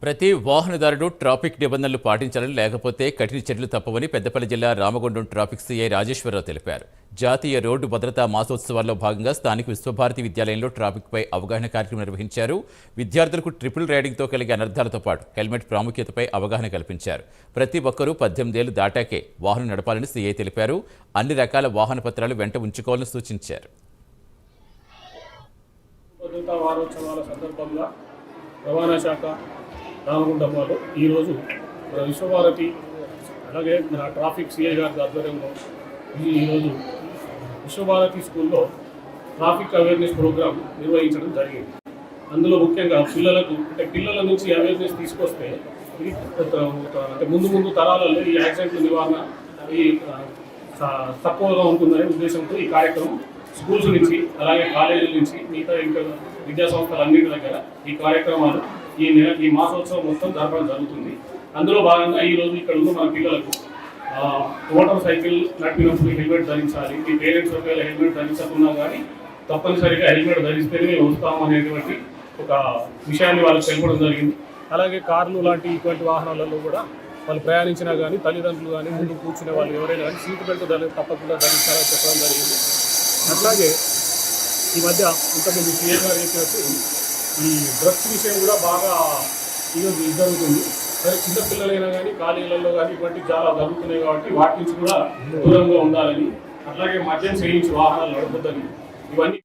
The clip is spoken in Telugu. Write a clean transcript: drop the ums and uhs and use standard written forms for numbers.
ప్రతి వాహనదారుడు ట్రాఫిక్ నిబంధనలు పాటించాలని, లేకపోతే కఠిన చర్యలు తప్పవని పెద్దపల్లి జిల్లా రామగుండం ట్రాఫిక్ సీఐ రాజేశ్వరరావు తెలిపారు. జాతీయ రోడ్డు భద్రతా మాసోత్సవాల్లో భాగంగా స్థానిక విశ్వభారతి విద్యాలయంలో ట్రాఫిక్పై అవగాహన కార్యక్రమం నిర్వహించారు. విద్యార్థులకు ట్రిపుల్ రైడింగ్తో కలిగే అనర్థాలతో పాటు హెల్మెట్ ప్రాముఖ్యతపై అవగాహన కల్పించారు. ప్రతి ఒక్కరూ 18 ఏళ్లు దాటాకే వాహనం నడపాలని సీఐ తెలిపారు. అన్ని రకాల వాహన పత్రాలు వెంట ఉంచుకోవాలని సూచించారు. భద్రతా వారోత్సవాల సందర్భంగా రవాణా శాఖ రామగుండం వాళ్ళు ఈరోజు మన విశ్వభారతి అలాగే మన ట్రాఫిక్ సిఐ గారి ఆధ్వర్యంలో ఈరోజు విశ్వభారతి స్కూల్లో ట్రాఫిక్ అవేర్నెస్ ప్రోగ్రాం నిర్వహించడం జరిగింది. అందులో ముఖ్యంగా పిల్లల నుంచి అవేర్నెస్ తీసుకొస్తే ఇది అంటే ముందు తరాలలో ఈ యాక్సిడెంట్ల నివారణ ఈ తక్కువగా ఉంటుందనే ఉద్దేశంతో ఈ కార్యక్రమం స్కూల్స్ నుంచి అలాగే కాలేజీల నుంచి మిగతా ఇంకా విద్యా సంస్థలన్నింటి దగ్గర ఈ కార్యక్రమాలు ఈ మాసోత్సవం మొత్తం జరపడం జరుగుతుంది. అందులో భాగంగా ఈరోజు ఇక్కడ ఉన్న మన పిల్లలకు మోటార్ సైకిల్ నడిపినప్పుడు హెల్మెట్ ధరించాలి. మీ పేరెంట్స్ ఒకవేళ హెల్మెట్ ధరించకున్నా కానీ తప్పనిసరిగా హెల్మెట్ ధరిస్తేనే మేము వస్తాము అనేటువంటి ఒక విషయాన్ని వాళ్ళకి తెలపడం జరిగింది. అలాగే కార్లు లాంటి ఇటువంటి వాహనాలలో కూడా వాళ్ళు ప్రయాణించినా కానీ తల్లిదండ్రులు కానీ ముందు కూర్చునే వాళ్ళు ఎవరైనా కానీ సీట్ బెల్ట్ తప్పకుండా ధరించాలని చెప్పడం జరిగింది. అట్లాగే ఈ మధ్య ఇంతకుముందు సీఏ గారు చెప్పినట్టు ఈ డ్రగ్స్ విషయం కూడా బాగా ఈరోజు జరుగుతుంది. సరే చిన్నపిల్లలైనా కానీ కాలేజీలలో కానీ ఇటువంటి చాలా జరుగుతున్నాయి కాబట్టి వాటి నుంచి కూడా దూరంగా ఉండాలని, అట్లాగే మద్యం సేవించి వాహనాలు నడపొద్దని ఇవన్నీ